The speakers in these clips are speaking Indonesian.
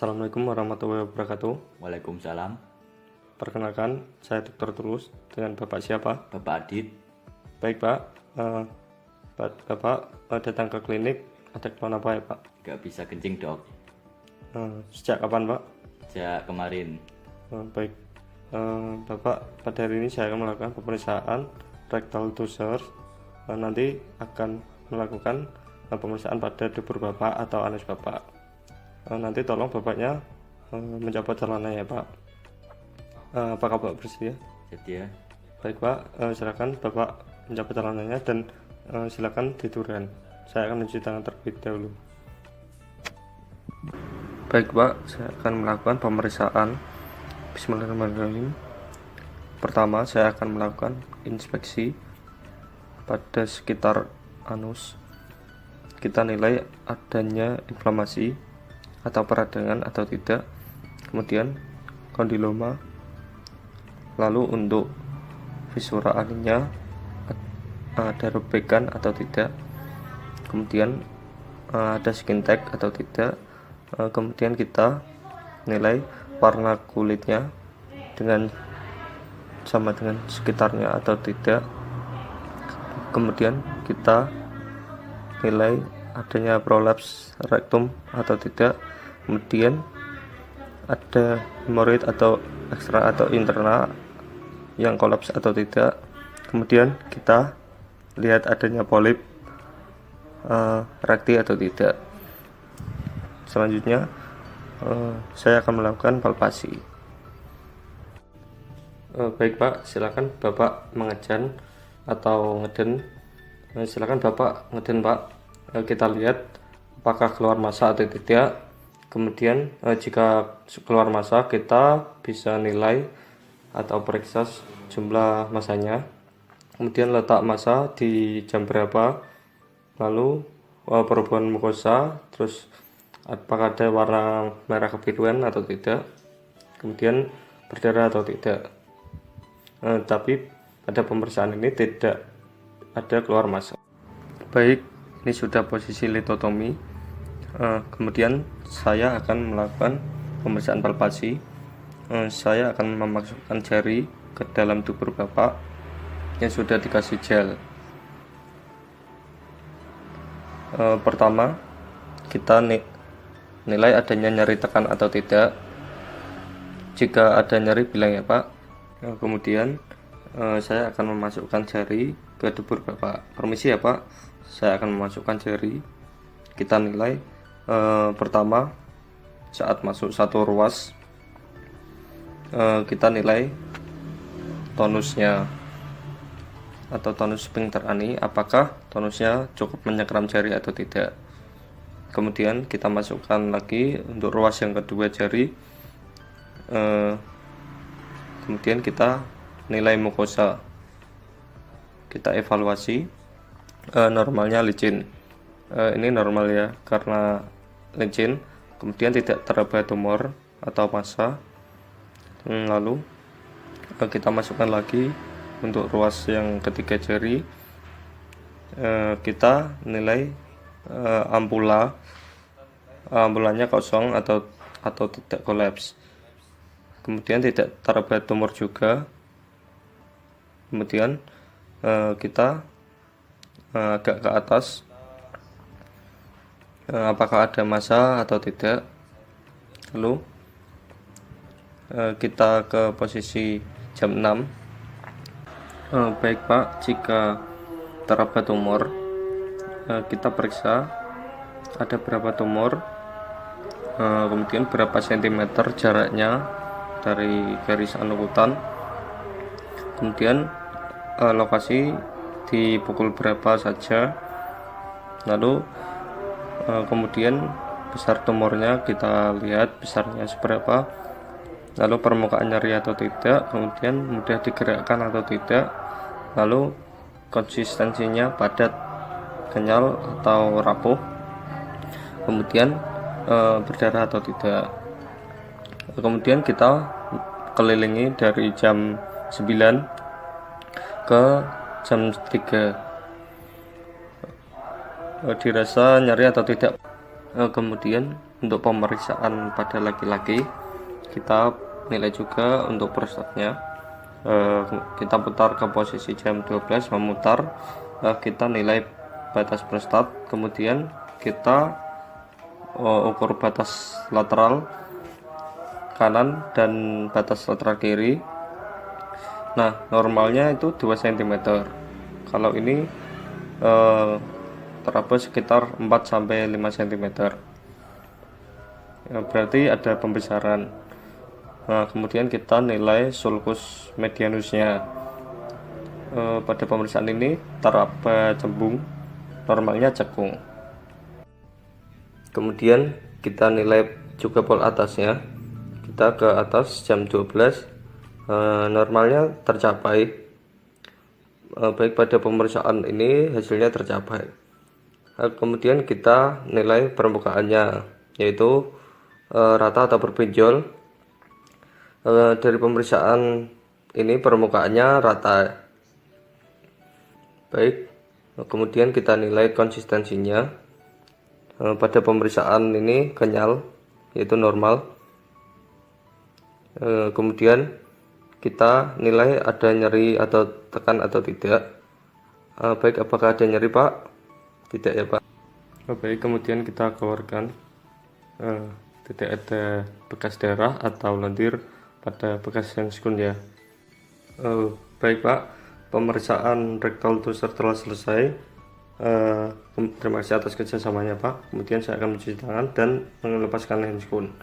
Assalamualaikum warahmatullahi wabarakatuh. Waalaikumsalam. Perkenalkan, saya Dr. Tulus. Dengan Bapak siapa? Bapak Adit. Baik Pak, Bapak datang ke klinik ada keluhan apa ya Pak? Gak bisa kencing dok. Sejak kapan Pak? Sejak kemarin. Baik, Bapak pada hari ini saya akan melakukan pemeriksaan rectal tusers. Nanti akan melakukan pemeriksaan pada dubur Bapak atau anus Bapak. Nanti tolong Bapaknya mencopot celananya ya Pak. Apakah Bapak bersedia? Jadi ya. Baik Pak, silakan Bapak mencopot celananya dan silakan tiduran. Saya akan mencuci tangan terlebih dahulu. Baik Pak, saya akan melakukan pemeriksaan. Bismillahirrahmanirrahim. Pertama, saya akan melakukan inspeksi pada sekitar anus. Kita nilai adanya inflamasi atau peradangan atau tidak, kemudian kondiloma. Lalu untuk visura aninnya ada robekan atau tidak, kemudian ada skin tag atau tidak, kemudian kita nilai warna kulitnya dengan sama dengan sekitarnya atau tidak, kemudian kita nilai adanya prolaps rektum atau tidak, kemudian ada hemoroid atau ekstra atau internal yang kolaps atau tidak, kemudian kita lihat adanya polip rekti atau tidak. Selanjutnya saya akan melakukan palpasi. Baik Pak, silakan Bapak mengejan atau ngeden. Silakan Bapak ngeden Pak. Kita lihat apakah keluar massa atau tidak. Kemudian jika keluar massa, kita bisa nilai atau periksa jumlah massanya, kemudian letak massa di jam berapa, lalu perubahan mukosa, terus apakah ada warna merah kebiruan atau tidak, kemudian berdarah atau tidak. Tapi pada pemeriksaan ini tidak ada keluar massa. Baik, ini sudah posisi litotomi. Kemudian saya akan melakukan pemeriksaan palpasi. Saya akan memasukkan jari ke dalam dubur Bapak yang sudah dikasih gel. Pertama, kita nilai adanya nyeri tekan atau tidak. Jika ada nyeri, bilang ya Pak. Kemudian saya akan memasukkan jari ke dubur Bapak. Permisi ya Pak, saya akan memasukkan jari. Kita nilai pertama saat masuk satu ruas, kita nilai tonusnya atau tonus sphincter ani, apakah tonusnya cukup menyekram jari atau tidak. Kemudian kita masukkan lagi untuk ruas yang kedua jari. Kemudian kita nilai mukosa, kita evaluasi. Normalnya licin, ini normal ya karena licin, kemudian tidak teraba tumor atau massa. Lalu kita masukkan lagi untuk ruas yang ketiga jari. Kita nilai ampulanya kosong atau tidak kolaps, kemudian tidak teraba tumor juga. Kemudian kita agak ke atas, apakah ada massa atau tidak. Lalu kita ke posisi jam 6. Baik Pak, jika teraba tumor, kita periksa ada berapa tumor, kemudian berapa sentimeter jaraknya dari garis anukutan, kemudian lokasi dipukul berapa saja, lalu kemudian besar tumornya kita lihat besarnya seberapa, lalu permukaan nyeri atau tidak, kemudian mudah digerakkan atau tidak, lalu konsistensinya padat, kenyal atau rapuh, kemudian berdarah atau tidak. Kemudian kita kelilingi dari jam 9 ke jam 3. Dirasa nyeri atau tidak. Kemudian untuk pemeriksaan pada laki-laki kita nilai juga untuk prostatnya. Kita putar ke posisi jam 12 memutar, kita nilai batas prostat, kemudian kita ukur batas lateral kanan dan batas lateral kiri. Nah, normalnya itu 2 cm. Kalau ini teraba sekitar 4-5 cm. Berarti ada pembesaran. Nah, kemudian kita nilai sulcus medianusnya. Pada pemeriksaan ini teraba cembung, normalnya cekung. Kemudian kita nilai juga pol atasnya. Kita ke atas jam 12, normalnya tercapai. Baik pada pemeriksaan ini hasilnya tercapai. Kemudian kita nilai permukaannya, yaitu rata atau berbenjol. Dari pemeriksaan ini permukaannya rata. Baik, kemudian kita nilai konsistensinya. Pada pemeriksaan ini kenyal, yaitu normal. Kemudian kita nilai ada nyeri atau tekan atau tidak. Baik, apakah ada nyeri, Pak? Tidak ya, Pak. Baik, kemudian kita keluarkan tidak ada bekas darah atau lendir pada bekas handscoon ya. Baik, Pak, pemeriksaan rektal tusser telah selesai. Terima kasih atas kerjasamanya, Pak. Kemudian saya akan mencuci tangan dan melepaskan handscoon.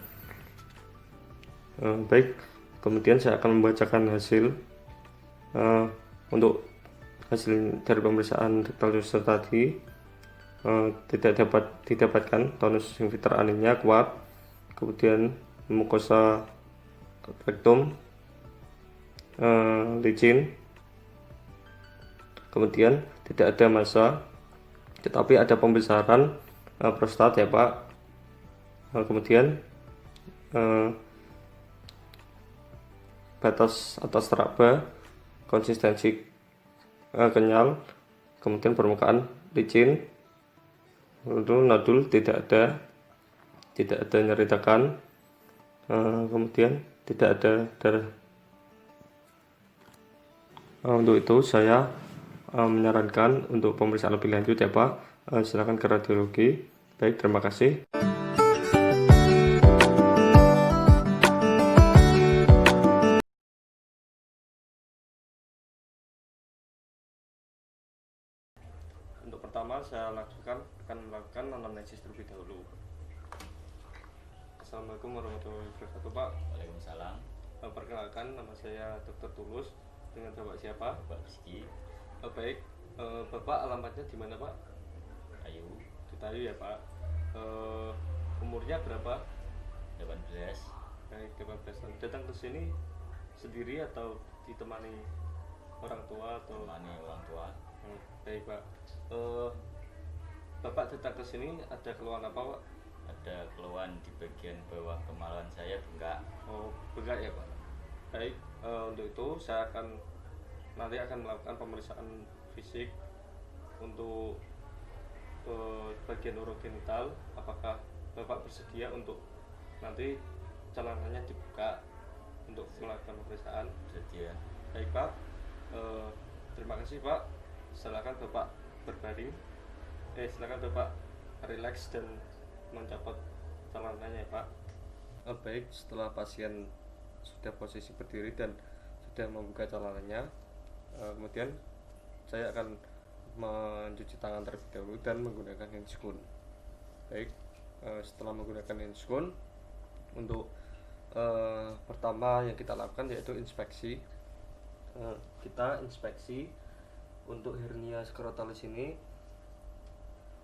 Baik, kemudian saya akan membacakan hasil. Untuk hasil dari pemeriksaan rektal tusser tadi, tidak dapat didapatkan tonus sphincter anilnya kuat, kemudian mukosa rektum licin, kemudian tidak ada massa, tetapi ada pembesaran prostat ya, Pak. Kemudian batas atas teraba, konsistensi kenyal, kemudian permukaan licin, lalu nodul tidak ada nyeri tekan, kemudian tidak ada darah. Untuk itu saya menyarankan untuk pemeriksaan lebih lanjut ya, Pak. Silakan ke radiologi. Baik, terima kasih. Untuk pertama saya akan melakukan anamnesis terlebih dahulu. Assalamualaikum warahmatullahi wabarakatuh, Pak. Waalaikumsalam. Perkenalkan, nama saya Dr. Tulus. Dengan Bapak siapa? Bapak Rizky. Baik, Bapak alamatnya di mana, Pak? Ayu. Di Tayu ya, Pak. Umurnya berapa? 18. Baik, 18 tahun. Datang ke sini sendiri atau ditemani orang tua atau? Temani orang tua. Baik, Pak. Bapak datang ke sini ada keluhan apa, Pak? Ada keluhan di bagian bawah kemaluan saya bengkak. Oh, bengkak ya, Pak. Baik, untuk itu saya nanti akan melakukan pemeriksaan fisik untuk bagian urogenital. Apakah Bapak bersedia untuk nanti celananya dibuka untuk melakukan pemeriksaan? Bersedia. Baik, Pak. Terima kasih, Pak. Silakan Bapak berbaring. Silakan Bapak relax dan mencopot celananya, Pak. Baik, setelah pasien sudah posisi berdiri dan sudah membuka celananya, kemudian saya akan mencuci tangan terlebih dahulu dan menggunakan handscoon. Baik, setelah menggunakan handscoon, untuk pertama yang kita lakukan yaitu inspeksi. Kita inspeksi untuk hernia skrotalis ini.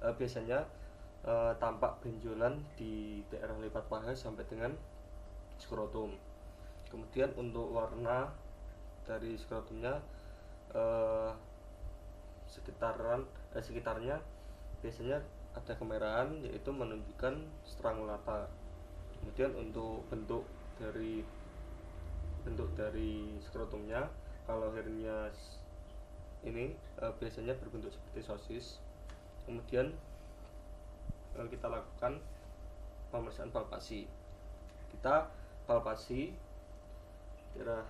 Biasanya tampak benjolan di daerah lipat paha sampai dengan skrotum. Kemudian untuk warna dari skrotumnya sekitarnya biasanya ada kemerahan, yaitu menunjukkan strangulata. Kemudian untuk bentuk dari skrotumnya, kalau hernia ini biasanya berbentuk seperti sosis. Kemudian kita lakukan pemeriksaan palpasi. Kita palpasi daerah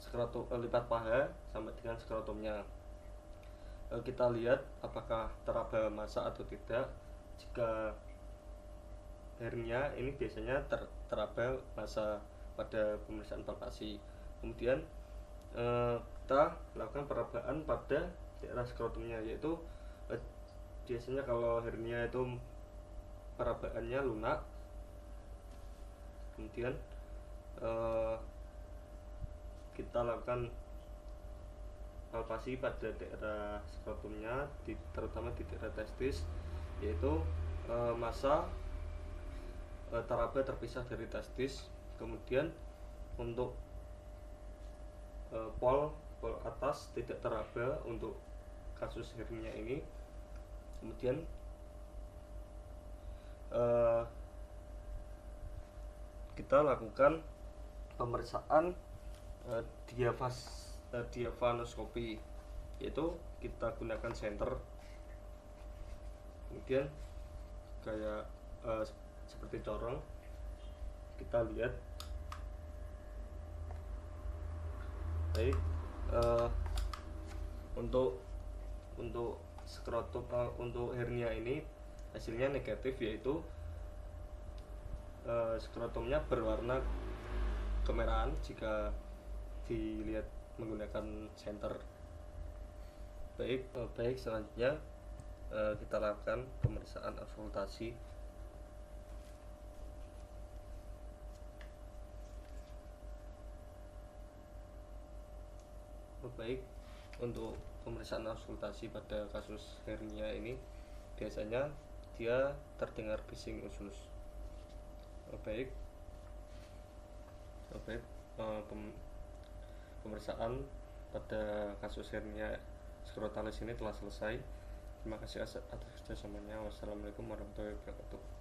skrotum, lipat paha sampai dengan skrotumnya. Kita lihat apakah teraba massa atau tidak. Jika hernia ini biasanya teraba massa pada pemeriksaan palpasi. Kemudian kita lakukan perabaan pada daerah skrotumnya, yaitu biasanya kalau hernia itu perabaannya lunak. Kemudian kita lakukan palpasi pada daerah skrotumnya, terutama di daerah testis, yaitu massa teraba terpisah dari testis. Kemudian untuk pol atas tidak teraba untuk kasus hernia ini. Kemudian kita lakukan pemeriksaan diafanoskopi, yaitu kita gunakan senter. Kemudian kayak seperti corong, kita lihat. Baik, untuk skrotum, untuk hernia ini hasilnya negatif, yaitu skrotumnya berwarna kemerahan jika dilihat menggunakan senter. Baik, selanjutnya kita lakukan pemeriksaan auskultasi. Baik, untuk pemeriksaan auskultasi pada kasus hernia ini biasanya dia terdengar bising usus. Pemeriksaan pada kasus hernia skrotalis ini telah selesai. Terima kasih atas kerjasamanya. Wassalamualaikum warahmatullahi wabarakatuh.